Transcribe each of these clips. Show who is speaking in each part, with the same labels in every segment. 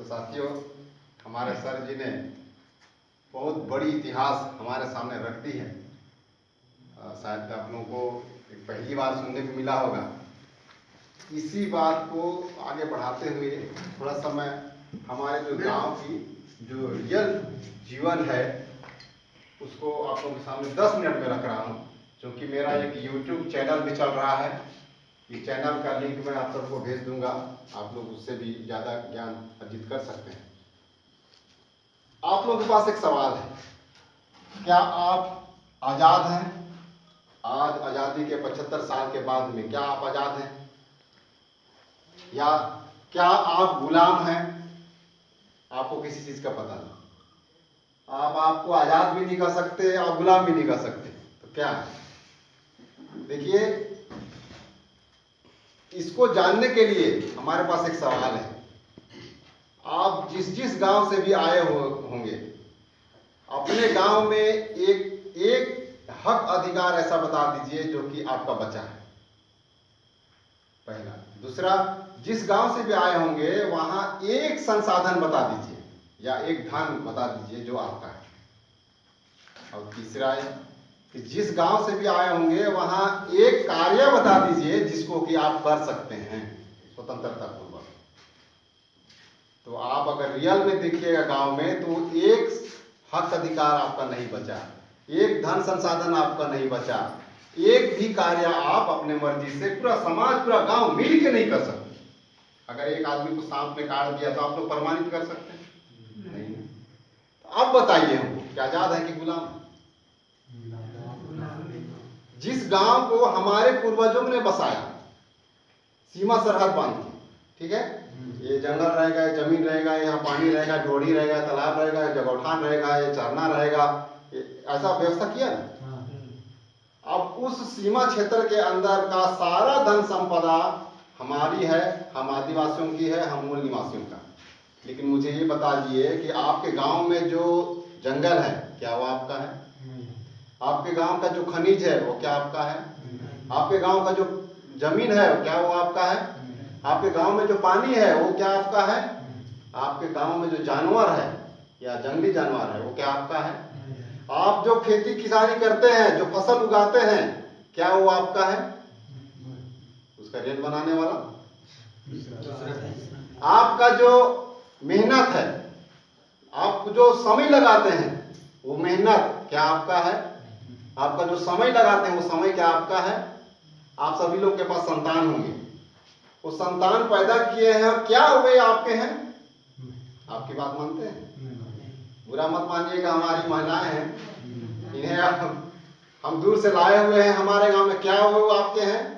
Speaker 1: साथियों, हमारे सर जी ने बहुत बड़ी इतिहास हमारे सामने रख दी है। शायद आप लोगों को पहली बार सुनने को मिला होगा। इसी बात को आगे बढ़ाते हुए थोड़ा सा मैं हमारे जो गांव की जो रियल जीवन है उसको आप लोगों के सामने 10 मिनट में रख रहा हूँ, क्योंकि मेरा एक YouTube चैनल भी चल रहा है। ये चैनल का लिंक मैं आप सबको भेज दूंगा, आप लोग उससे भी ज़्यादा ज्ञान अर्जित कर सकते हैं। आप लोगों के पास एक सवाल है, क्या आप आज़ाद हैं? आज आज़ादी के 75 साल के बाद में क्या आप आज़ाद हैं? या क्या आप गुलाम हैं? आपको किसी चीज़ का पता नहीं, आपको आज़ाद भी नहीं कर सकते और गुलाम भी नहीं कर सकते, तो क्या है? देखिए, इसको जानने के लिए हमारे पास एक सवाल है। आप जिस गांव से भी आए होंगे, अपने गांव में एक हक अधिकार ऐसा बता दीजिए जो कि आपका बचा है, पहला। दूसरा, जिस गांव से भी आए होंगे वहां एक संसाधन बता दीजिए या एक धन बता दीजिए जो आपका है। और तीसरा है कि जिस गांव से भी आए होंगे वहां एक कार्य बता दीजिए जिसको कि आप कर सकते हैं स्वतंत्रता पूर्वक। तो आप अगर रियल में देखिएगा गांव में, तो एक हक अधिकार आपका नहीं बचा, एक धन संसाधन आपका नहीं बचा, एक भी कार्य आप अपने मर्जी से पूरा समाज पूरा गांव मिल के नहीं कर सकते। अगर एक आदमी को सांप ने काट दिया तो आप लोग प्रमाणित कर सकते हैं? नहीं। तो अब बताइए हमको, क्या आजाद है कि गुलाम? जिस गांव को हमारे पूर्वजों ने बसाया, सीमा सरहद बांध के, ठीक है, ये जंगल रहेगा, जमीन रहेगा, यहाँ पानी रहेगा, ढोड़ी रहेगा, तालाब रहेगा, जगौठान रहेगा, ये चरना रहेगा, ऐसा व्यवस्था किया ना। अब उस सीमा क्षेत्र के अंदर का सारा धन संपदा हमारी है, हम आदिवासियों की है, हम मूल निवासियों का। लेकिन मुझे ये बता दिए कि आपके गांव में जो जंगल है क्या वो आपका है? आपके गांव का जो खनिज है वो क्या आपका है? आपके गांव का जो जमीन है क्या वो आपका है? आपके गांव में जो पानी है वो क्या आपका है? आपके गांव में जो जानवर है या जंगली जानवर है वो क्या आपका है? आप जो खेती किसानी करते हैं, जो फसल उगाते हैं, क्या वो आपका है? उसका रेट बनाने वाला आपका जो मेहनत है, आप जो समय लगाते हैं वो मेहनत क्या आपका है? आपका जो समय लगाते हैं वो समय क्या आपका है? आप सभी लोग के पास संतान होंगे, वो संतान पैदा किए हैं, क्या हुए आपके हैं? आपकी बात मानते हैं? बुरा मत मानिएगा, हमारी महिलाएं हैं, इन्हें हम दूर से लाए हुए हैं हमारे गांव में, क्या हुए वो आपके हैं?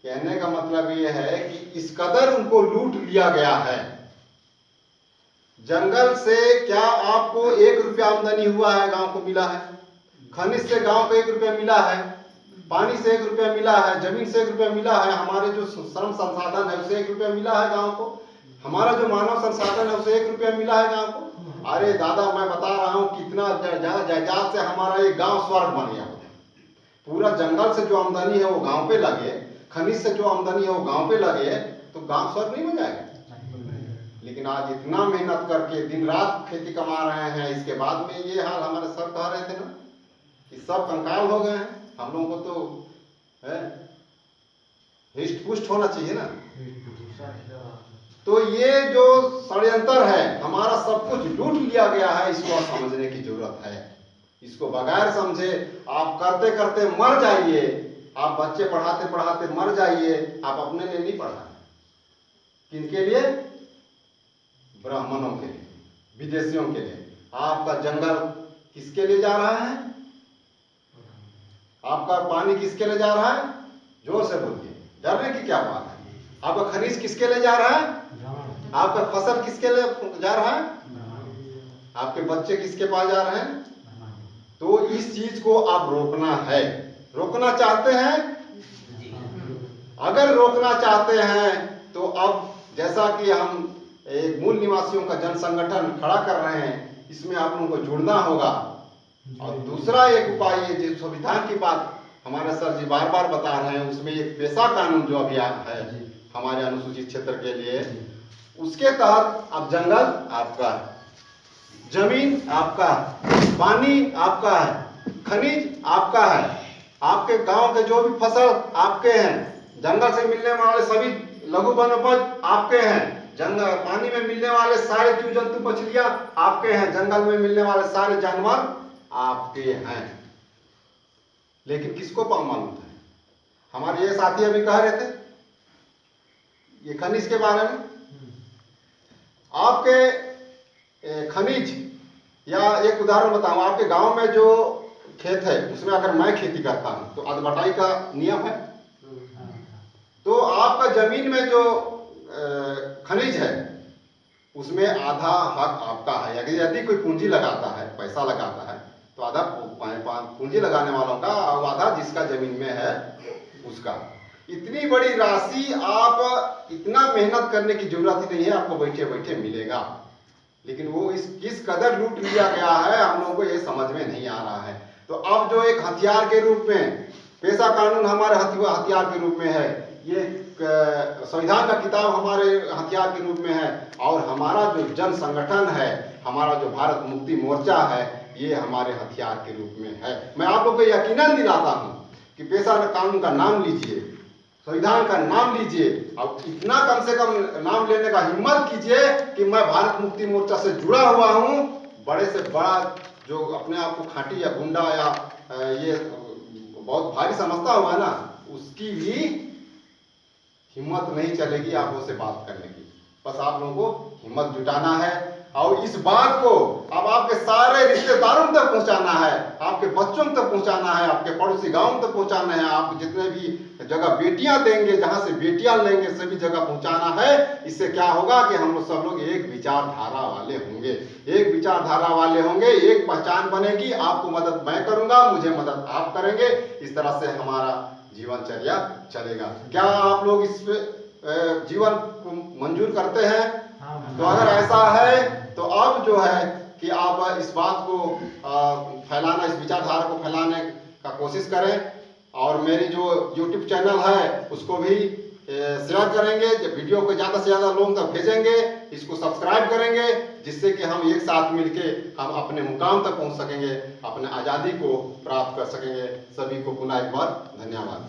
Speaker 1: कहने का मतलब ये है कि इस कदर उनको लूट लिया गया है। जंगल से क्या आपको 1 रुपया आमदनी हुआ है? गांव को मिला है। खनिज से गांव को 1 रुपया मिला है, पानी से 1 रुपया मिला है, जमीन से 1 रुपया मिला है, हमारे जो श्रम संसाधन है उसे 1 रुपया मिला है गांव को, हमारा जो मानव संसाधन है उसे 1 रुपया मिला है गांव को। अरे दादा, मैं बता रहा हूँ कितना जायदाद से हमारा ये गांव स्वर्ग बन गया। पूरा जंगल से जो आमदनी है वो गांव पे लगे, खनिज से जो आमदनी है वो गांव पे लगे, तो गांव स्वर्ग नहीं बन जाएगा? लेकिन आज इतना मेहनत करके दिन रात खेती कमा रहे हैं, इसके बाद में ये हाल हमारे सर कह रहे थे ना कि सब कंकाल हो गए हैं। हम लोगों को तो हिष्ट पुष्ट होना चाहिए ना। तो ये जो षड्यंत्र है, हमारा सब कुछ लूट लिया गया है, इसको आप समझने की जरूरत है। इसको बगैर समझे आप करते करते मर जाइए, आप बच्चे पढ़ाते पढ़ाते मर जाइए। आप अपने लिए नहीं पढ़ा, किनके लिए? ब्राह्मणों के लिए, विदेशियों के लिए। आपका जंगल किसके लिए जा रहा है? आपका पानी किसके लिए जा रहा है? जोर से बोलिए, डरने की क्या बात है? आपका खनिज किसके लिए जा रहा है? आपका फसल किसके लिए जा रहा है? आपके बच्चे किसके पास जा रहे हैं? तो इस चीज को आप रोकना है। रोकना चाहते हैं? अगर रोकना चाहते हैं तो अब जैसा कि हम एक मूल निवासियों का जन संगठन खड़ा कर रहे हैं, इसमें आप लोगों को जुड़ना होगा। और दूसरा एक उपाय है, जिस संविधान की बात हमारे सर जी बार बार बता रहे हैं, उसमें एक पेशा कानून जो अभी है हमारे अनुसूचित क्षेत्र के लिए, उसके तहत अब जंगल आपका है, जमीन आपका है, पानी आपका है, खनिज आपका है, आपके गांव के जो भी फसल आपके हैं, जंगल से मिलने वाले सभी लघु वनोपज आपके हैं, जंगल पानी में मिलने वाले सारे जीव जंतु मछलियां आपके हैं, जंगल में मिलने वाले सारे जानवर आपके हैं। लेकिन किसको मालूम था? हमारे ये साथी अभी कह रहे थे ये खनिज के बारे में। आपके खनिज, या एक उदाहरण बताऊं, आपके गांव में जो खेत है उसमें अगर मैं खेती करता हूं तो अधबटाई का नियम है। तो आपका जमीन में जो खनिज है उसमें आधा हक आपका है। यदि कोई पूंजी लगाता है, पैसा लगाता है, तो आधा पूंजी लगाने वालों का और आधा जिसका जमीन में है उसका। इतनी बड़ी राशि आप इतना मेहनत करने की जरूरत ही नहीं है, आपको बैठे बैठे मिलेगा। लेकिन वो किस कदर लूट लिया गया है हम लोगों को ये समझ में नहीं आ रहा है। तो अब जो एक हथियार के रूप में पेशा कानून हमारे हथियार के रूप में है, ये संविधान का किताब हमारे हथियार के रूप में है, और हमारा जो जन संगठन है, हमारा जो भारत मुक्ति मोर्चा है, ये हमारे हथियार के रूप में है। मैं आप लोग को यकीनन दिलाता हूँ कि पेशा कानून का नाम लीजिए, संविधान का नाम लीजिए, और इतना कम से कम नाम लेने का हिम्मत कीजिए कि मैं भारत मुक्ति मोर्चा से जुड़ा हुआ हूँ। बड़े से बड़ा जो अपने आप को खाटी या गुंडा या ये बहुत भारी समझता हुआ ना, उसकी भी हिम्मत नहीं चलेगी आप उससे बात करने की। बस आप लोगों को हिम्मत जुटाना है और इस बात को अब आपके सारे रिश्तेदारों तक पहुंचाना है, आपके बच्चों तक पहुंचाना है, आपके पड़ोसी गांव तक पहुंचाना है, आप जितने भी जगह बेटियां देंगे, जहां से बेटियां लेंगे, सभी जगह पहुंचाना है। इससे क्या होगा कि हम लोग सब लोग एक विचारधारा वाले होंगे, एक विचारधारा वाले होंगे, एक पहचान बनेगी। आपको मदद मैं करूंगा, मुझे मदद आप करेंगे, इस तरह से हमारा जीवनचर्या चलेगा। क्या आप लोग इस जीवन को मंजूर करते हैं? तो अगर ऐसा है तो अब जो है कि आप इस बात को फैलाना, इस विचारधारा को फैलाने का कोशिश करें, और मेरी जो YouTube चैनल है उसको भी शेयर करेंगे, वीडियो को ज़्यादा से ज़्यादा लोगों तक भेजेंगे, इसको सब्सक्राइब करेंगे, जिससे कि हम एक साथ मिलके हम अपने मुकाम तक पहुंच सकेंगे, अपने आज़ादी को प्राप्त कर सकेंगे। सभी को पुनः एक बार धन्यवाद।